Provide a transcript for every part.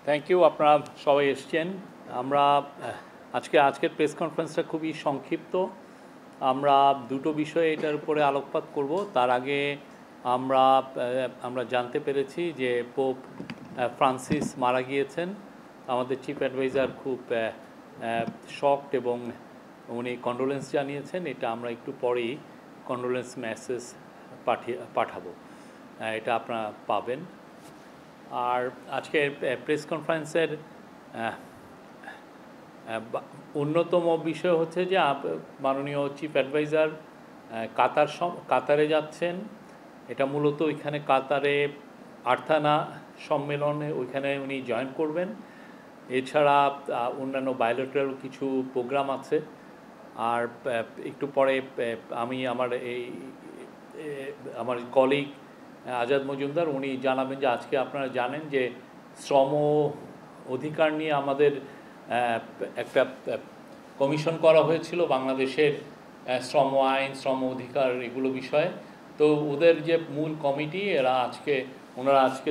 Thank you. আপনারা সবাই এসছেন। আমরা আজকের প্রেস কনফারেন্সটা খুবই সংক্ষিপ্ত। আমরা দুটো বিষয়ে এটার উপরে আলোকপাত করব। তার আগে আমরা জানতে পেরেছি যে পোপ ফ্রান্সিস মারা গিয়েছেন। আমাদের চিফ অ্যাডভাইজার খুব শকড এবং উনি কন্ডোলেন্স জানিয়েছেন। এটা আমরা একটু পরেই কন্ডোলেন্স মেসেজ পাঠাবো, এটা আপনারা পাবেন। আর আজকে প্রেস কনফারেন্সের অন্যতম বিষয় হচ্ছে যে মাননীয় চিফ অ্যাডভাইজার কাতারে যাচ্ছেন। এটা মূলত ওইখানে কাতারে আর্থানা সম্মেলনে ওইখানে উনি জয়েন করবেন। এছাড়া অন্যান্য বায়োলেটারাল কিছু প্রোগ্রাম আছে। আর একটু পরে আমার কলিগ আজাদ মজুমদার উনি জানাবেন যে আজকে আপনারা জানেন যে শ্রম অধিকার নিয়ে আমাদের একটা কমিশন করা হয়েছিল বাংলাদেশের শ্রম আইন, শ্রম অধিকার এগুলো বিষয়ে। তো ওদের যে মূল কমিটি ওনারা আজকে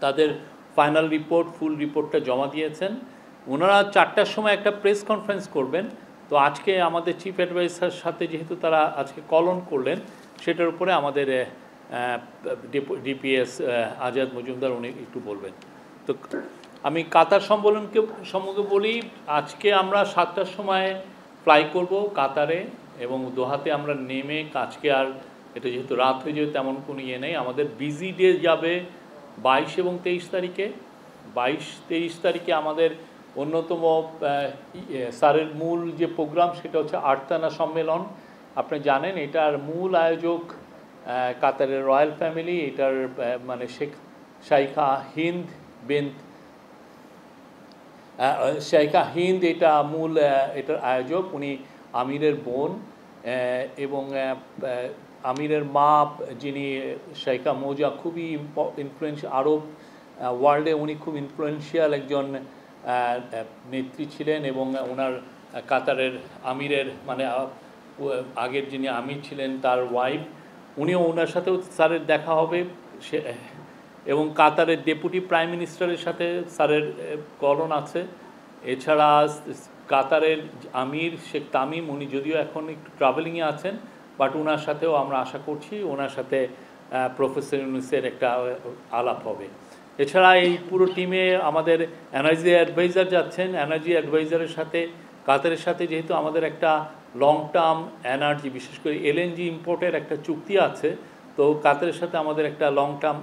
তাদের ফাইনাল রিপোর্ট, ফুল রিপোর্টটা জমা দিয়েছেন। ওনারা 4টার সময় একটা প্রেস কনফারেন্স করবেন। তো আজকে আমাদের চিফ অ্যাডভাইজার সাথে যেহেতু তারা আজকে কল অন করলেন, সেটার উপরে আমাদের ডিপিএস আজাদ মজুমদার উনি একটু বলবেন। তো আমি কাতার সম্পর্কে বলি। আজকে আমরা 7টার সময় ফ্লাই করব কাতারে এবং দোহাতে আমরা নেমে আজকে আর এটা যেহেতু রাত হয়ে যাবে তেমন কোনো ইয়ে নেই। আমাদের বিজি ডে যাবে 22 এবং 23 তারিখে। 22-23 তারিখে আমাদের অন্যতম স্যারের মূল যে প্রোগ্রাম সেটা হচ্ছে আর্থানা সম্মেলন। আপনি জানেন এটার মূল আয়োজক কাতারের রয়্যাল ফ্যামিলি। এটার মানে শাইখা হিন্দ এটা এটার আয়োজক। উনি আমিরের বোন এবং আমিরের মা যিনি শাইখা মৌজা খুবই ইনফ্লুয়েন্সিয়াল, আরব ওয়ার্ল্ডে উনি খুব ইনফ্লুয়েন্সিয়াল একজন নেত্রী ছিলেন। এবং ওনার কাতারের আমিরের মানে আগের যিনি আমির ছিলেন তার ওয়াইফ, উনিও ওনার সাথেও স্যারের দেখা হবে। এবং কাতারের ডেপুটি প্রাইম মিনিস্টারের সাথে স্যারের কলন আছে। এছাড়া কাতারের আমির শেখ তামিম, উনি যদিও এখন একটু ট্রাভেলিংয়ে আছেন, বাট ওনার সাথেও আমরা আশা করছি ওনার সাথে প্রফেসর ইউনূসের একটা আলাপ হবে। এছাড়া এই পুরো টিমে আমাদের এনার্জি অ্যাডভাইজার যাচ্ছেন। এনার্জি অ্যাডভাইজারের সাথে কাতারের সাথে যেহেতু আমাদের একটা লং টার্ম এনার্জি, বিশেষ করে এলএনজি ইম্পোর্টের একটা চুক্তি আছে, তো কাতারের সাথে আমাদের একটা লং টার্ম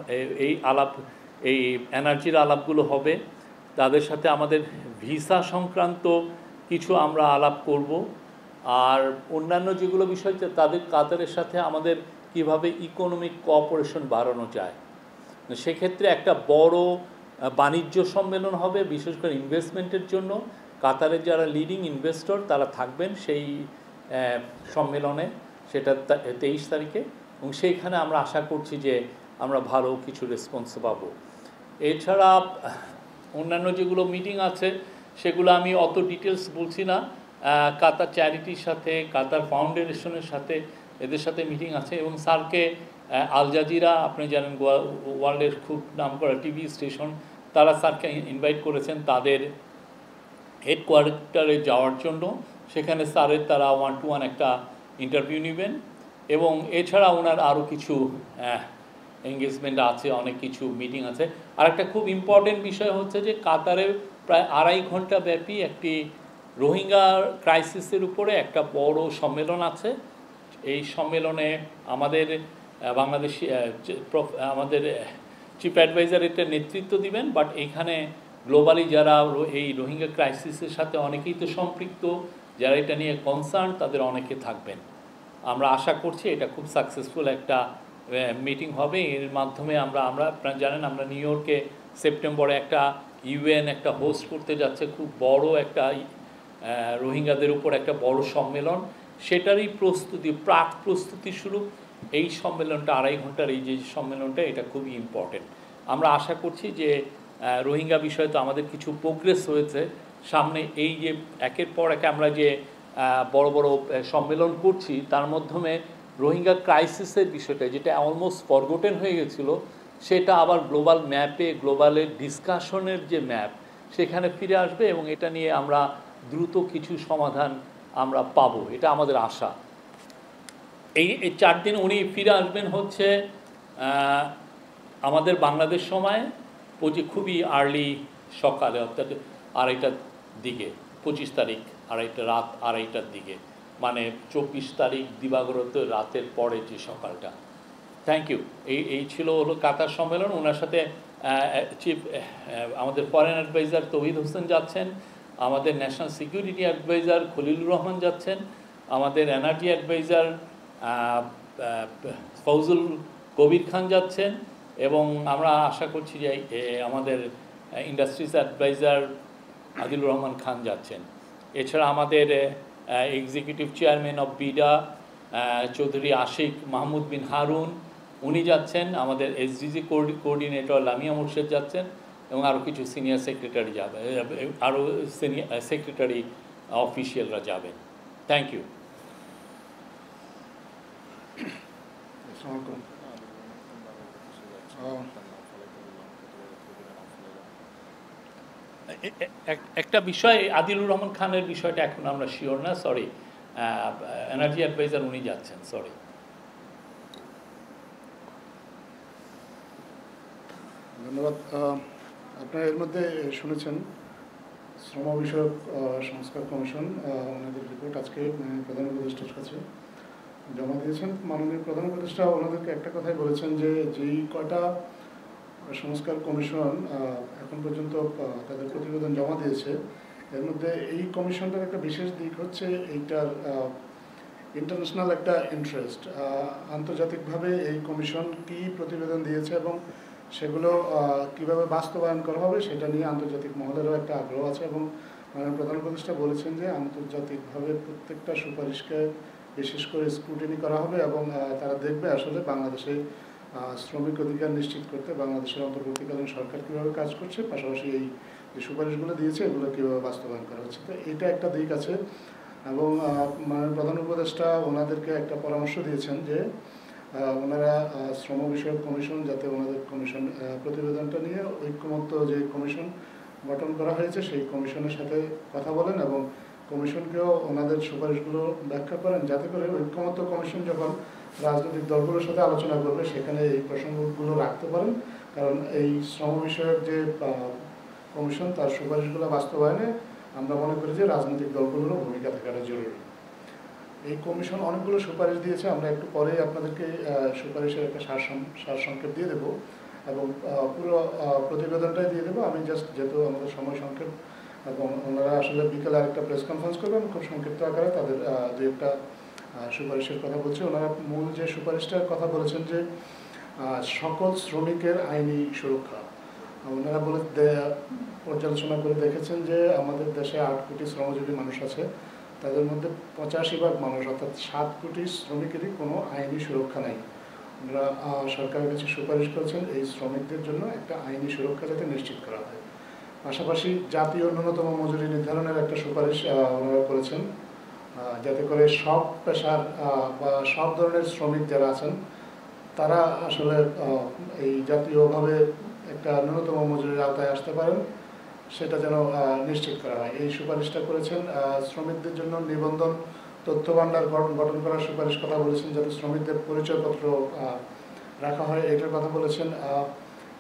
এই এনার্জির আলাপগুলো হবে। তাদের সাথে আমাদের ভিসা সংক্রান্ত কিছু আমরা আলাপ করব। আর অন্যান্য যেগুলো বিষয় কাতারের সাথে আমাদের কিভাবে ইকোনমিক কোঅপারেশন বাড়ানো যায়, সেক্ষেত্রে একটা বড় বাণিজ্য সম্মেলন হবে বিশেষ করে ইনভেস্টমেন্টের জন্য। কাতারের যারা লিডিং ইনভেস্টর তারা থাকবেন সেই সম্মেলনে, সেটা 23 তারিখে। এবং সেইখানে আমরা আশা করছি যে আমরা ভালো কিছু রেসপন্স পাবো। এছাড়া অন্যান্য যেগুলো মিটিং আছে সেগুলো আমি অত ডিটেলস বলছি না। কাতার চ্যারিটির সাথে, কাতার ফাউন্ডেশনের সাথে, এদের সাথে মিটিং আছে। এবং স্যারকে আল জাজিরা, আপনি জানেন ওয়ার্ল্ডের খুব নামকরা টিভি স্টেশন, তারা স্যারকে ইনভাইট করেছেন তাদের হেডকোয়ার্টারে যাওয়ার জন্য। সেখানে স্যারের তারা 1-to-1 একটা ইন্টারভিউ নেবেন। এবং এছাড়া ওনার আরও কিছু এঙ্গেজমেন্ট আছে, অনেক কিছু মিটিং আছে। আর একটা খুব ইম্পর্টেন্ট বিষয় হচ্ছে যে কাতারে প্রায় 2.5 ঘন্টা ব্যাপী একটি রোহিঙ্গা ক্রাইসিসের উপরে একটা বড় সম্মেলন আছে। এই সম্মেলনে আমাদের আমাদের চিফ অ্যাডভাইজার এটা নেতৃত্ব দিবেন। বাট এখানে গ্লোবালি যারা এই রোহিঙ্গা ক্রাইসিসের সাথে অনেকেই তো সম্পৃক্ত, যারা এটা নিয়ে কনসার্ন, তাদের অনেকে থাকবেন। আমরা আশা করছি এটা খুব সাকসেসফুল একটা মিটিং হবে। এর মাধ্যমে আপনারা জানেন আমরা নিউ ইয়র্কে সেপ্টেম্বরে একটা ইউএন একটা হোস্ট করতে যাচ্ছে, খুব বড় একটা রোহিঙ্গাদের উপর একটা বড় সম্মেলন। সেটারই প্রাক প্রস্তুতি স্বরূপ এই সম্মেলনটা 2.5 ঘন্টার এই যে সম্মেলনটা, এটা খুবই ইম্পর্টেন্ট। আমরা আশা করছি যে রোহিঙ্গা বিষয়ে তো আমাদের কিছু প্রোগ্রেস হয়েছে। সামনে এই যে একের পর এক আমরা যে বড় বড় সম্মেলন করছি, তার মাধ্যমে রোহিঙ্গা ক্রাইসিসের বিষয়টা যেটা অলমোস্ট ফরগটেন হয়ে গেছিলো, সেটা আবার গ্লোবাল ম্যাপে, গ্লোবালের ডিসকাশনের যে ম্যাপ, সেখানে ফিরে আসবে এবং এটা নিয়ে আমরা দ্রুত কিছু সমাধান আমরা পাবো, এটা আমাদের আশা। এই 4 দিন উনি ফিরে আসবেন হচ্ছে আমাদের বাংলাদেশ সময় খুবই আর্লি সকালে, অর্থাৎ 2:30টার দিকে, 25 তারিখ রাত 2:30টার দিকে, মানে 24 তারিখ দিবাগত রাতের পরে যে সকালটা। Thank you. এই ছিল হলো কাতার সম্মেলন। ওনার সাথে চিফ আমাদের ফরেন অ্যাডভাইজার তৌহিদ হোসেন যাচ্ছেন, আমাদের national security adviser Khalilur Rahman যাচ্ছেন, আমাদের এনার্জি অ্যাডভাইজার ফৌজুল কবির খান যাচ্ছেন, এবং আমরা আশা করছি যে আমাদের ইন্ডাস্ট্রিজ অ্যাডভাইজার আদিলুর রহমান খান যাচ্ছেন। এছাড়া আমাদের executive chairman of BIDA Chowdhury Ashiq Mahmud Bin Harun, উনি যাচ্ছেন। আমাদের এসডিজি কোঅর্ডিনেটর লামিয়া মুর্শেদ যাচ্ছেন, এবং আরও কিছু সিনিয়র সেক্রেটারি যাবে, আরও সিনিয়র সেক্রেটারি অফিসিয়ালরা যাবেন। Thank you. একটা বিষয়, আদিলুর রহমান খানের বিষয়টা এখন আমরা শিওর না, সরি। এনার্জি অ্যাডভাইজার উনি যাচ্ছেন, সরি। ধন্যবাদ। আপনারা এর মধ্যে শুনেছেন শ্রম বিষয়ক সংস্কার কমিশন ওনাদের রিপোর্ট আজকে প্রধান উপদেষ্টার কাছে জমা দিয়েছেন। মাননীয় প্রধান উপদেষ্টা ওনাদেরকে একটা কথাই বলেছেন যে যেই কয়টা সংস্কার কমিশন এখন পর্যন্ত তাদের প্রতিবেদন জমা দিয়েছে, এর মধ্যে এই কমিশনটার একটা বিশেষ দিক হচ্ছে এইটার ইন্টারন্যাশনাল একটা ইন্টারেস্ট। আন্তর্জাতিকভাবে এই কমিশন কী প্রতিবেদন দিয়েছে এবং সেগুলো কীভাবে বাস্তবায়ন করা হবে সেটা নিয়ে আন্তর্জাতিক মহলেরও একটা আগ্রহ আছে, এবং প্রধান উপদেষ্টা বলেছেন যে আন্তর্জাতিকভাবে প্রত্যেকটা সুপারিশকে বিশেষ করে স্ক্রুটিনি করা হবে এবং তারা দেখবে আসলে বাংলাদেশে শ্রমিক অধিকার নিশ্চিত করতে বাংলাদেশের অন্তর্বর্তীকালীন সরকার কীভাবে কাজ করছে, পাশাপাশি এই যে সুপারিশগুলো দিয়েছে এগুলো কীভাবে বাস্তবায়ন করা হচ্ছে। তো এটা একটা দিক আছে। এবং প্রধান উপদেষ্টা ওনাদেরকে একটা পরামর্শ দিয়েছেন যে ওনারা শ্রম বিষয়ক কমিশন যাতে ওনাদের কমিশন প্রতিবেদনটা নিয়ে ঐক্যমত্য যে কমিশন গঠন করা হয়েছে সেই কমিশনের সাথে কথা বলেন এবং কমিশনকেও ওনাদের সুপারিশগুলো ব্যাখ্যা করেন, যাতে করে ঐক্যমত্য কমিশন যখন রাজনৈতিক দলগুলোর সাথে আলোচনা করবে সেখানে এই প্রসঙ্গগুলো রাখতে পারেন। কারণ এই শ্রম বিষয়ক যে কমিশন তার সুপারিশগুলো বাস্তবায়নে আমরা মনে করি যে রাজনৈতিক দলগুলোরও ভূমিকা থাকাটা জরুরি। এই কমিশন অনেকগুলো সুপারিশ দিয়েছে, আমরা একটু পরেই আপনাদেরকে সুপারিশের একটা সারসংক্ষেপ দিয়ে দেবো এবং পুরো প্রতিবেদনটাই দিয়ে দেবো। আমি জাস্ট যেহেতু আমাদের সময় সংক্ষেপ এবং ওনারা আসলে বিকেলে আরেকটা প্রেস কনফারেন্স করবেন, খুব সংক্ষিপ্ত আকারে তাদের দু একটা সুপারিশের কথা বলছে। ওনারা মূল যে সুপারিশটার কথা বলেছেন যে সকল শ্রমিকের আইনি সুরক্ষা। ওনারা পর্যালোচনা করে দেখেছেন যে আমাদের দেশে 8 কোটি শ্রমজীবী মানুষ আছে, তাদের মধ্যে 85% মানুষ অর্থাৎ 7 কোটি শ্রমিকেরই কোনো আইনি সুরক্ষা নেই। ওনারা সরকারের কাছে সুপারিশ করেছেন এই শ্রমিকদের জন্য একটা আইনি সুরক্ষা যাতে নিশ্চিত করা হয়। পাশাপাশি জাতীয় ন্যূনতম মজুরি নির্ধারণের একটা সুপারিশ ওনারা করেছেন, যাতে করে সব পেশার বা সব ধরনের শ্রমিক যারা আছেন তারা আসলে এই জাতীয়ভাবে একটা ন্যূনতম মজুরির আওতায় আসতে পারেন, সেটা যেন নিশ্চিত করা হয়। এই সুপারিশটা করেছেন। শ্রমিকদের জন্য নিবন্ধন তথ্য ভাণ্ডার গঠন করার সুপারিশ কথা বলেছেন, যাতে শ্রমিকদের পরিচয়পত্র রাখা হয় এটার কথা বলেছেন।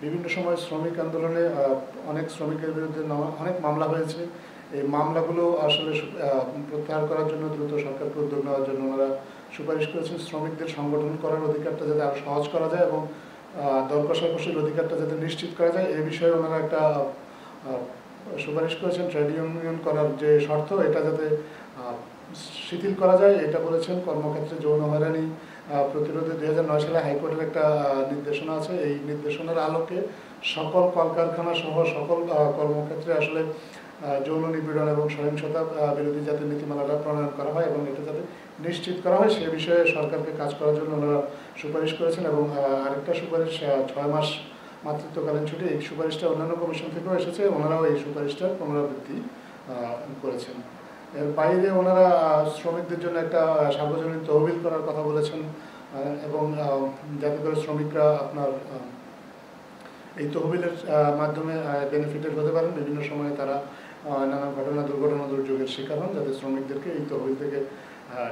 বিভিন্ন সময় শ্রমিক আন্দোলনে অনেক শ্রমিকের বিরুদ্ধে অনেক মামলা হয়েছে, এই মামলাগুলো আসলে প্রত্যাহার করার জন্য দ্রুত সরকারকে উদ্যোগ নেওয়ার জন্য ওনারা সুপারিশ করেছেন। শ্রমিকদের সংগঠন করার অধিকারটা যাতে আরও সহজ করা যায় এবং দর কষাকষির অধিকারটা যাতে নিশ্চিত করা যায় এ বিষয়ে ওনারা একটা সুপারিশ করেছেন। ট্রেড ইউনিয়ন করার যে শর্ত এটা যাতে শিথিল করা যায় এটা বলেছেন। কর্মক্ষেত্রে যৌন হয়রানি প্রতিরোধে 2009 সালে হাইকোর্টের একটা নির্দেশনা আছে, এই নির্দেশনার আলোকে সকল কলকারখানা সহ সকল কর্মক্ষেত্রে আসলে যৌন নিপীড়ন এবং সহিংসতা বিরোধী যাতে নীতিমালাটা প্রণয়ন করা হয় এবং এটা যাতে নিশ্চিত করা হয় সে বিষয়ে সরকারকে কাজ করার জন্য ওনারা সুপারিশ করেছেন। এবং আরেকটা সুপারিশ 6 মাস মাতৃত্বকালীন ছুটি, এই সুপারিশটা অন্যান্য কমিশন থেকেও এসেছে, ওনারাও এই সুপারিশটার পুনরাবৃত্তি করেছেন। এর বাইরে ওনারা শ্রমিকদের জন্য একটা সার্বজনীন তহবিল করার কথা বলেছেন এবং যাতে করে শ্রমিকরা আপনার এই তহবিলের মাধ্যমে বেনিফিটেড হতে পারেন। বিভিন্ন সময়ে তারা নানা ঘটনা দুর্ঘটনা দুর্যোগের শিকার হন, যাতে শ্রমিকদেরকে এই তহবিল থেকে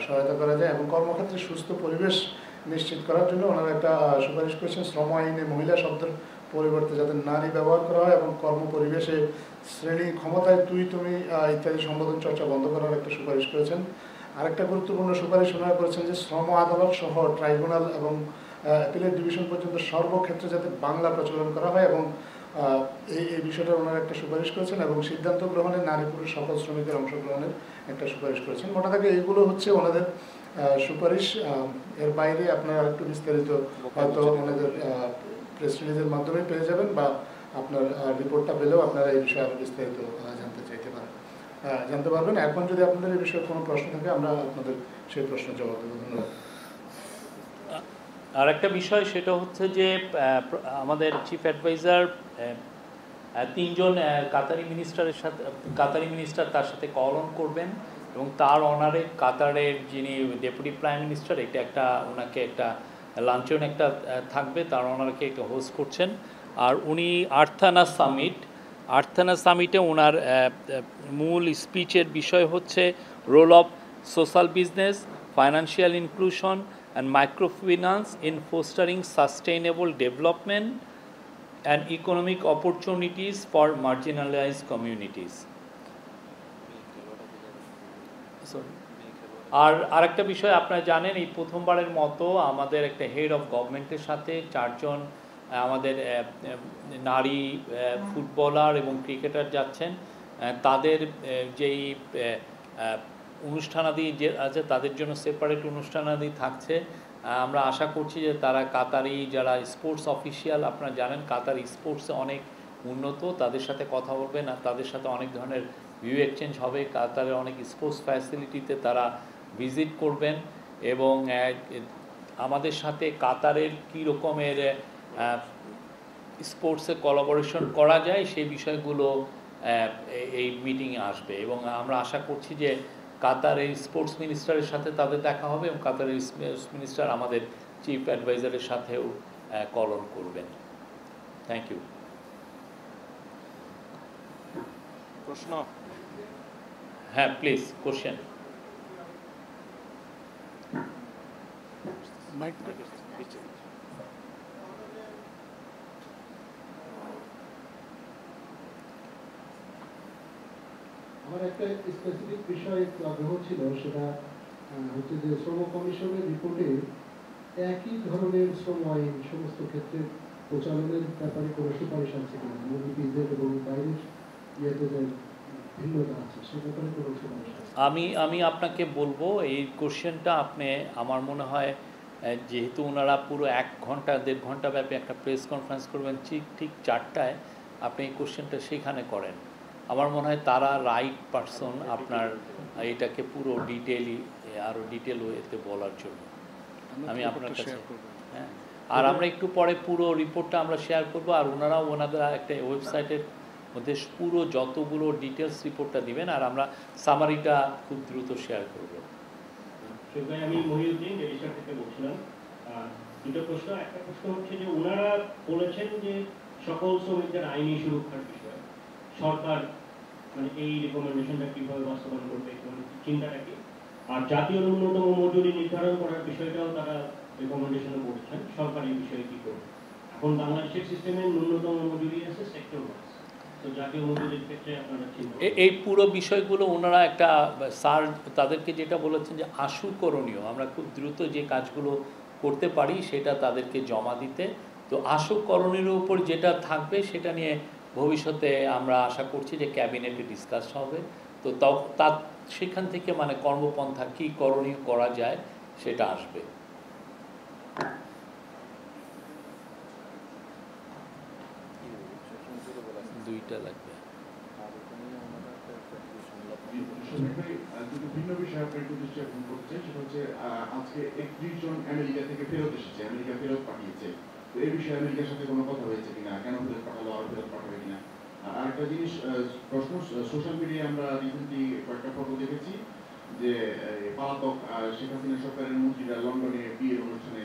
সহায়তা করা যায় এবং কর্মক্ষেত্রে সুস্থ পরিবেশ নিশ্চিত করার জন্য ওনারা একটা সুপারিশ করেছেন, শ্রম আইনে মহিলা শব্দের পরিবর্তে যাতে নারী ব্যবহার করা হয় এবং কর্ম পরিবেশে শ্রেণী ক্ষমতায় তুই তুমি ইত্যাদি সম্বোধন চর্চা বন্ধ করার একটা সুপারিশ করেছেন। আরেকটা গুরুত্বপূর্ণ সুপারিশ ওনারা করেছেন যে শ্রম আদালত সহ ট্রাইব্যুনাল এবং অ্যাপিলেট ডিভিশন পর্যন্ত সর্বক্ষেত্রে যাতে বাংলা প্রচলন করা হয় এবং এই বিষয়টা ওনারা একটা সুপারিশ করেছেন এবং সিদ্ধান্ত গ্রহণে নারী পুরুষ সকল শ্রমিকদের অংশগ্রহণের একটা সুপারিশ করেছেন। মোটা দাগে এইগুলো হচ্ছে ওনাদের সুপারিশ। এর বাইরে আপনারা একটু বিস্তারিত হয়তো ওনাদের প্রেস রিলিজের মাধ্যমে পেয়ে যাবেন বা আপনার রিপোর্টটা পেলেও আপনারা এই বিষয়ে আরও বিস্তারিত জানতে পারবেন। এখন যদি আপনাদের এই বিষয়ে কোনো প্রশ্ন থাকে আমরা আপনাদের সেই প্রশ্নের জবাব দেবো। ধন্যবাদ। আর একটা বিষয় সেটা হচ্ছে যে আমাদের চিফ অ্যাডভাইজার 3 জন কাতারি মিনিস্টার তার সাথে কল অন করবেন এবং তার অনারে কাতারের যিনি ডেপুটি প্রাইম মিনিস্টার ওনাকে একটা লাঞ্চন একটা থাকবে, তার ওনারকে একটা হোস্ট করছেন। আর উনি আর্থানা সামিটে ওনার মূল স্পিচের বিষয় হচ্ছে role of social business, financial inclusion and microfinance in fostering sustainable development and economic opportunities for marginalized communities. আর আরেকটা বিষয় আপনারা জানেন, এই প্রথমবারের মতো আমাদের একটা হেড অফ গভর্নমেন্টের সাথে 4 জন আমাদের নারী ফুটবলার এবং ক্রিকেটার যাচ্ছেন। তাদের যেই অনুষ্ঠানাদি যে আছে তাদের জন্য সেপারেট অনুষ্ঠানাদি থাকছে। আমরা আশা করছি যে তারা কাতারি যারা স্পোর্টস অফিসিয়াল, আপনারা জানেন কাতার স্পোর্টসে অনেক উন্নত, তাদের সাথে কথা বলবেন আর তাদের সাথে অনেক ধরনের ভিউ এক্সচেঞ্জ হবে। কাতারের অনেক স্পোর্টস ফ্যাসিলিটিতে তারা ভিজিট করবেন এবং আমাদের সাথে কাতারের কী রকমের স্পোর্টসে কোলাবোরেশন করা যায় সেই বিষয়গুলো এই মিটিংয়ে আসবে এবং আমরা আশা করছি যে কাতারের স্পোর্টস মিনিস্টারের সাথে তাদের দেখা হবে এবং কাতারের স্পোর্টস মিনিস্টার আমাদের চিফ অ্যাডভাইজারের সাথেও কল অন করবেন। Thank you. প্রশ্ন? হ্যাঁ প্লিজ, কোশ্চেন। আমার একটা স্পেসিফিক বিষয় একটু আগ্রহ ছিল, সেটা হচ্ছে যে শ্রম কমিশনের রিপোর্টে একই ধরনের শ্রম আইন সমস্ত ক্ষেত্রে প্রচলনের ব্যাপারে কোনো সুপারিশ আছে কিনা, মুভিজের এবং বাইরের ইয়েতে যে ভিন্নতা আছে সে ব্যাপারে কোনো সুপারিশ আছে? আমি আপনাকে বলবো এই কোশ্চেনটা আপনি, আমার মনে হয় যেহেতু ওনারা পুরো 1 ঘন্টা 1.5 ঘন্টা ব্যাপী একটা প্রেস কনফারেন্স করবেন, ঠিক 4টায় আপনি এই কোশ্চেনটা সেখানে করেন। আমার মনে হয় তারা রাইট পারসন আপনার এটাকে পুরো আরও ডিটেল ওয়েতে বলার জন্য। আমি আপনার কাছে হ্যাঁ, আর আমরা একটু পরে পুরো রিপোর্টটা আমরা শেয়ার করব আর ওনারাও ওনাদের একটা ওয়েবসাইটের মধ্যে পুরো যতগুলো ডিটেলস রিপোর্টটা দিবেন আর আমরা সামারিটা খুব দ্রুত শেয়ার করব। আমি মহিউদ্দিন রেজিস্টার থেকে বলছিলাম। দুটো প্রশ্ন। একটা প্রশ্ন হচ্ছে যে ওনারা বলেছেন যে সকল শ্রমিকদের আইনি সুরক্ষার বিষয়ে সরকার মানে এই রিকমেন্ডেশনটা কিভাবে বাস্তবায়ন করবে, চিন্তাটা কি? আর জাতীয় ন্যূনতম মজুরি নির্ধারণ করার বিষয়টাও তারা রিকমেন্ডেশনে বলেছেন, সরকার এই বিষয়ে কি করবে? এখন বাংলাদেশের সিস্টেমে ন্যূনতম মজুরি আছে সেক্টর ওয়াইজ, তো জাতীয় মজুরির ক্ষেত্রে আপনারা চিন্তা এই পুরো বিষয়গুলো ওনারা একটা স্যার তাদেরকে যেটা বলেছেন যে আশু করণীয়, আমরা খুব দ্রুত যে কাজগুলো করতে পারি সেটা তাদেরকে জমা দিতে। তো আশু করণীয় উপর যেটা থাকবে সেটা নিয়ে ভবিষ্যতে আমরা আশা করছি যে ক্যাবিনেটে ডিসকাস হবে। তো তার সেখান থেকে মানে কর্মপন্থা কী করণীয় করা যায় সেটা আসবে। দুইটা লাগবে। ভিন্ন বিষয়ে আপনার একটু দৃষ্টি আকর্ষণ করছে, সেটা হচ্ছে আজকে 31 জন আমেরিকা থেকে ফেরত এসেছে, আমেরিকা ফেরত পাঠিয়েছে। তো এই বিষয়ে আমেরিকার সাথে কোনো কথা হয়েছে কিনা, কেন ফেরত পাঠালো, আর ফেরত পাঠাবে কিনা? আর একটা জিনিস প্রশ্ন, সোশ্যাল মিডিয়ায় আমরা রিসেন্টলি কয়েকটা ফটো দেখেছি যে পলাতক শেখ হাসিনা সরকারের মন্ত্রীরা লন্ডনে বিয়ের অনুষ্ঠানে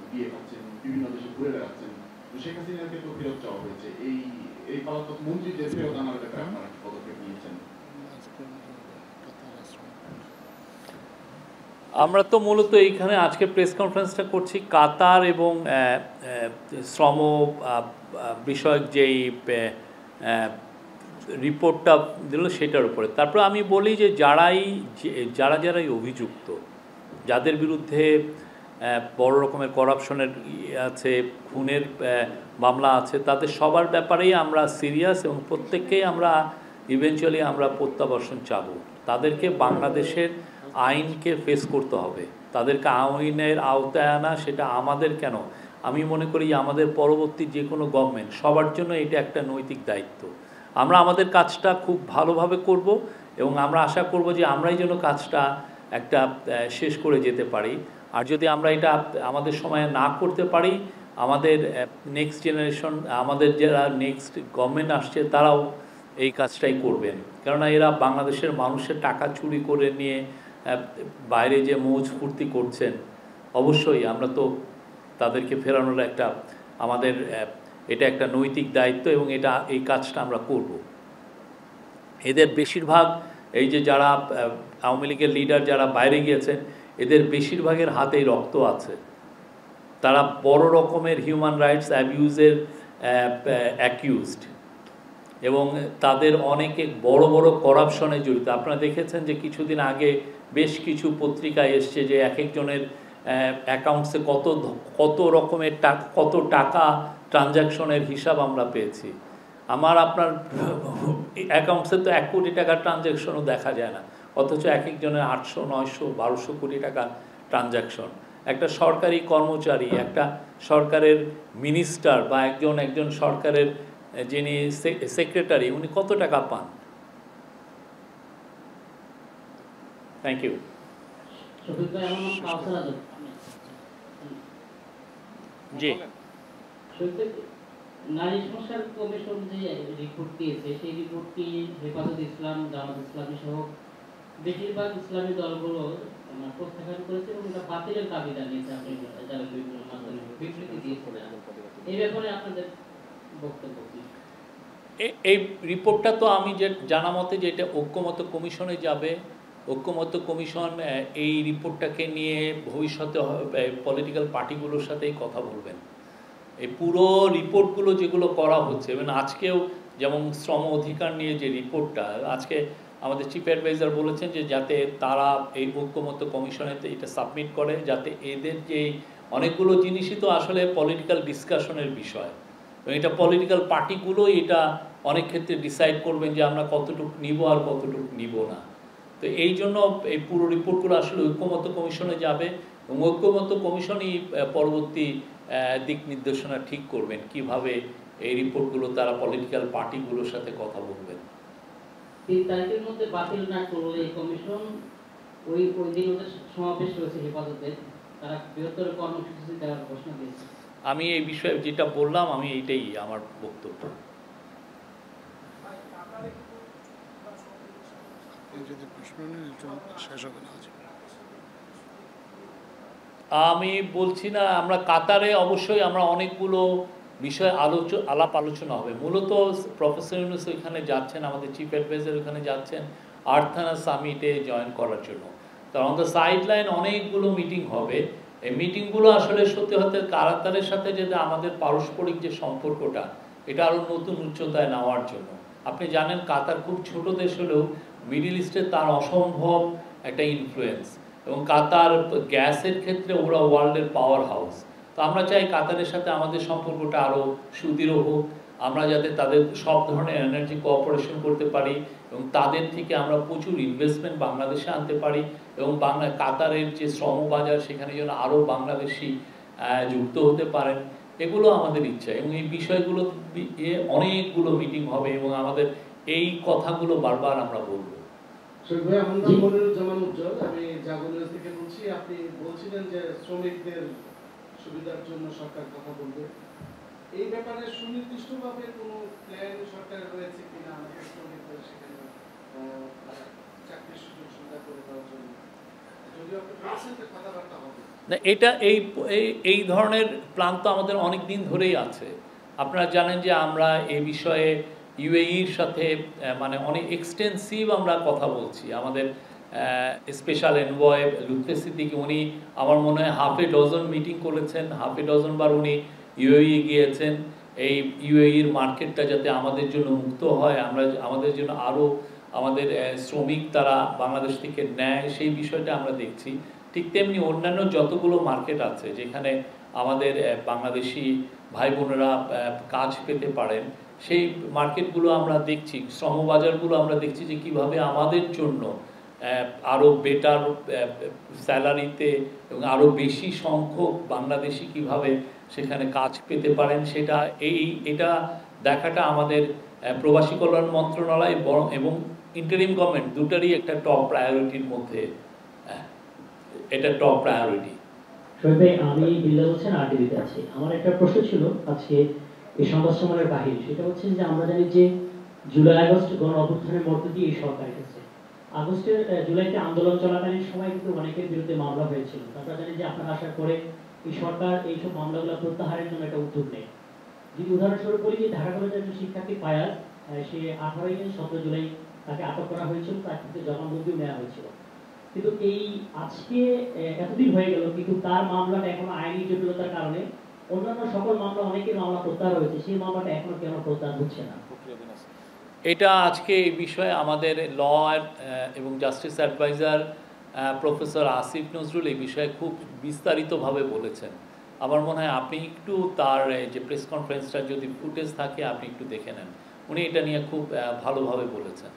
বিয়ে পাচ্ছেন, বিভিন্ন দেশে ঘুরে বেড়াচ্ছেন। তো শেখ হাসিনাকে তো ফেরত চাওয়া হয়েছে, এই পলাতক মন্ত্রীদের ফেরত আনার ব্যাপারে আপনারা কি পদক্ষেপ নিয়েছেন? আমরা তো মূলত এইখানে আজকে প্রেস কনফারেন্সটা করছি কাতার এবং শ্রম বিষয়ক যেই রিপোর্টটা দিল সেটার উপরে। তারপর আমি বলি যে যারাই অভিযুক্ত, যাদের বিরুদ্ধে বড় রকমের করাপশনের আছে, খুনের মামলা আছে, তাদের সবার ব্যাপারেই আমরা সিরিয়াস এবং প্রত্যেককেই আমরা ইভেনচুয়ালি আমরা প্রত্যাবর্তন চাবো। তাদেরকে বাংলাদেশের আইনকে ফেস করতে হবে, তাদেরকে আইনের আওতায় আনা, সেটা আমাদের কেন, আমি মনে করি আমাদের পরবর্তী যে কোনো গভর্নমেন্ট সবার জন্য এটা একটা নৈতিক দায়িত্ব। আমরা আমাদের কাজটা খুব ভালোভাবে করব এবং আমরা আশা করব যে আমরাই যেন কাজটা একটা শেষ করে যেতে পারি। আর যদি আমরা এটা আমাদের সময়ে না করতে পারি, আমাদের নেক্সট জেনারেশন, আমাদের যারা নেক্সট গভর্নমেন্ট আসছে তারাও এই কাজটাই করবেন। কেননা এরা বাংলাদেশের মানুষের টাকা চুরি করে নিয়ে বাইরে যে মৌজ ফুর্তি করছেন, অবশ্যই আমরা তো তাদেরকে ফেরানোর একটা আমাদের এটা একটা নৈতিক দায়িত্ব এবং এই কাজটা আমরা করব। এদের বেশিরভাগ এই যে যারা আওয়ামী লীগের লিডার যারা বাইরে গিয়েছেন, এদের বেশিরভাগের হাতেই রক্ত আছে। তারা বড় রকমের হিউম্যান রাইটস অ্যাবিউজের অ্যাকিউজড এবং তাদের অনেকে বড় বড় করাপশনে জড়িত। আপনারা দেখেছেন যে কিছুদিন আগে বেশ কিছু পত্রিকায় এসছে যে এক একজনের অ্যাকাউন্টসে কত রকমের কত টাকা ট্রানজ্যাকশনের হিসাব আমরা পেয়েছি। আপনার অ্যাকাউন্টসে তো 1 কোটি টাকার ট্রানজ্যাকশনও দেখা যায় না, অথচ এক একজনের 800, 900, 1200 কোটি টাকা ট্রানজ্যাকশন। একটা সরকারি কর্মচারী, একটা সরকারের মিনিস্টার বা একজন সরকারের যিনি সেক্রেটারি, উনি কত টাকা পান? Thank you. জি, নারী সংস্কার কমিশন যে রিপোর্ট দিয়েছে, সেই রিপোর্টটি হেফাজত ইসলাম, জামাত ইসলামী সহ বেশিরভাগ ইসলামী দলগুলো প্রত্যাখ্যান করেছে এবং এটা বাতিলের দাবি জানিয়েছে। আপনি যারা বিভিন্ন মাধ্যমে বিবৃতি দিয়েছিলেন, এই ব্যাপারে আপনাদের বক্তব্য কি? এই রিপোর্টটা তো আমি যে জানা মতে যে এটা ঐক্যমত্য কমিশনে যাবে। ঐক্যমত্য কমিশন এই রিপোর্টটাকে নিয়ে ভবিষ্যতে পলিটিক্যাল পার্টিগুলোর সাথেই কথা বলবেন। এই পুরো রিপোর্টগুলো যেগুলো করা হচ্ছে, এবং আজকেও যেমন শ্রম অধিকার নিয়ে যে রিপোর্টটা, আজকে আমাদের চিফ অ্যাডভাইজার বলেছেন যে যাতে তারা এই ঐক্যমত্য কমিশনেতে এটা সাবমিট করে, যাতে এদের যে অনেকগুলো জিনিসই তো আসলে পলিটিক্যাল ডিসকাশনের বিষয়, এবং এটা পলিটিক্যাল পার্টিগুলোই এটা অনেক ক্ষেত্রে ডিসাইড করবেন যে আমরা কতটুকু নিব আর কতটুকু নিব না। তো এই জন্য এই পুরো রিপোর্টগুলো আসলে ঐক্যমত্য কমিশনে যাবে এবং ঐক্যমত্য কমিশনই পরবর্তী দিক নির্দেশনা ঠিক করবেন কিভাবে এই রিপোর্টগুলো তারা পলিটিক্যাল পার্টিগুলোর সাথে কথা বলবেন। 3 তারিখের মধ্যে বাতিল না করলে এই কমিশন ওই দিন ওদের সমাবেশ রয়েছে হেফাজতের, তারা বৃহত্তর কর্মসূচি দেওয়ার ঘোষণা দিয়েছে। আমি এই বিষয়ে যেটা বললাম, আমি এইটাই আমার বক্তব্য। আমি বলছি না, আমরা কাতারে অবশ্যই আমরা অনেকগুলো বিষয় আলাপ আলোচনা হবে। মূলত প্রফেসর ইউনূস ওইখানে যাচ্ছেন, আমাদের চিফ অ্যাডভাইজার ওইখানে যাচ্ছেন আর্থানা সামিটে জয়েন করার জন্য। তো অন দ্য সাইড লাইন অনেকগুলো মিটিং হবে। এই মিটিংগুলো আসলে সত্যি হতে কাতারের সাথে যেটা আমাদের পারস্পরিক যে সম্পর্কটা, এটা আরও নতুন উচ্চতায় নেওয়ার জন্য। আপনি জানেন কাতার খুব ছোট দেশ হলেও মিডল ইস্টে তার অসম্ভব একটা ইনফ্লুয়েন্স, এবং কাতার গ্যাসের ক্ষেত্রে ওরা ওয়ার্ল্ডের পাওয়ার হাউস। তো আমরা চাই কাতারের সাথে আমাদের সম্পর্কটা আরও সুদৃঢ় হোক, আমরা যাতে তাদের সব ধরনের এনার্জি কোঅপারেশন করতে পারি এবং তাদের থেকে আমরা প্রচুর ইনভেস্টমেন্ট বাংলাদেশে আনতে পারি, এবং কাতারের যে শ্রম বাজার সেখানে যেন আরও বাংলাদেশি যুক্ত হতে পারেন, এগুলো আমাদের ইচ্ছা। এবং এই বিষয়গুলো অনেকগুলো মিটিং হবে এবং আমাদের এই কথাগুলো বারবার আমরা বলবো। আমি জাগরণ থেকে বলছি। আপনি বলছিলেন যে শ্রমিকদের সুবিধার জন্য সরকার কথা বলবে, এই ব্যাপারে সুনির্দিষ্টভাবে কোনো প্ল্যান সরকারের রয়েছে কিনা আমাদের শ্রমিকদের সেখানে চাকরির সুযোগ সুবিধা করে দেওয়ার জন্য? যদিও আপনি বলছেন যে কথাবার্তা হবে, না, এটা এই ধরনের প্ল্যান তো আমাদের অনেক দিন ধরেই আছে। আপনারা জানেন যে আমরা এই বিষয়ে ইউএইর সাথে মানে অনেক এক্সটেন্সিভ আমরা কথা বলছি। আমাদের স্পেশাল এনভয় লুৎফে সিদ্দিকী, উনি আমার মনে হয় হাফ এ ডজন মিটিং করেছেন, হাফ এ ডজন বার উনি ইউএই গিয়েছেন এই ইউএইর মার্কেটটা যাতে আমাদের জন্য মুক্ত হয়, আমাদের জন্য আরও আমাদের শ্রমিক তারা বাংলাদেশ থেকে নেয়, সেই বিষয়টা আমরা দেখছি। ঠিক তেমনি অন্যান্য যতগুলো মার্কেট আছে যেখানে আমাদের বাংলাদেশি ভাই বোনেরা কাজ পেতে পারেন, সেই মার্কেটগুলো আমরা দেখছি, শ্রমবাজারগুলো আমরা দেখছি যে কিভাবে আমাদের জন্য আরও বেটার স্যালারিতে এবং আরও বেশি সংখ্যক বাংলাদেশি কিভাবে সেখানে কাজ পেতে পারেন, এটা দেখাটা আমাদের প্রবাসী কল্যাণ মন্ত্রণালয় এবং ইন্টারিম গভর্নমেন্ট দুটারই একটা টপ প্রায়োরিটির মধ্যে, এটা টপ প্রায়োরিটি। শহীদ ভাই, আমি বিল্লাল হোসেন আরটিভিতে আছি। আমার একটা প্রশ্ন ছিল আজকে এই সংবাদ সম্মেলনের বাহিরে, সেটা হচ্ছে যে আমরা জানি যে জুলাই আগস্ট গণ অভ্যুত্থানের মধ্য দিয়ে এই সরকার এসেছে। জুলাইতে আন্দোলন চলাকালীন সময় কিন্তু অনেকের বিরুদ্ধে মামলা হয়েছিল। আমরা জানি যে আপনারা আসার পরে এই সরকার এইসব মামলাগুলো প্রত্যাহারের জন্য একটা উদ্যোগ নেয়। যদি উদাহরণস্বরূপ বলি যে ঢাকা কলেজের একজন শিক্ষার্থী ফায়াজ, সে 17 জুলাই তাকে আটক করা হয়েছিল, তার ক্ষেত্রে জবানবন্দিও নেওয়া হয়েছিল। কিন্তু এই আজকে এতদিন হয়ে গেল, কিন্তু তার মামলাটা এখনো আইনি জটিলতার কারণে অন্যান্য সকল মামলা, অনেকের মামলা প্রত্যাহার হয়েছে, সেই মামলাটা এখনো কেন প্রত্যাহার হচ্ছে না? এটা আজকে এই বিষয়ে আমাদের ল এবং justice adviser professor Asif Nazrul এই বিষয়ে খুব বিস্তারিতভাবে বলেছেন। আমার মনে হয় আপনি একটু তার যে প্রেস কনফারেন্সটা যদি ফুটেজ থাকে আপনি একটু দেখে নেন, উনি এটা নিয়ে খুব ভালোভাবে বলেছেন।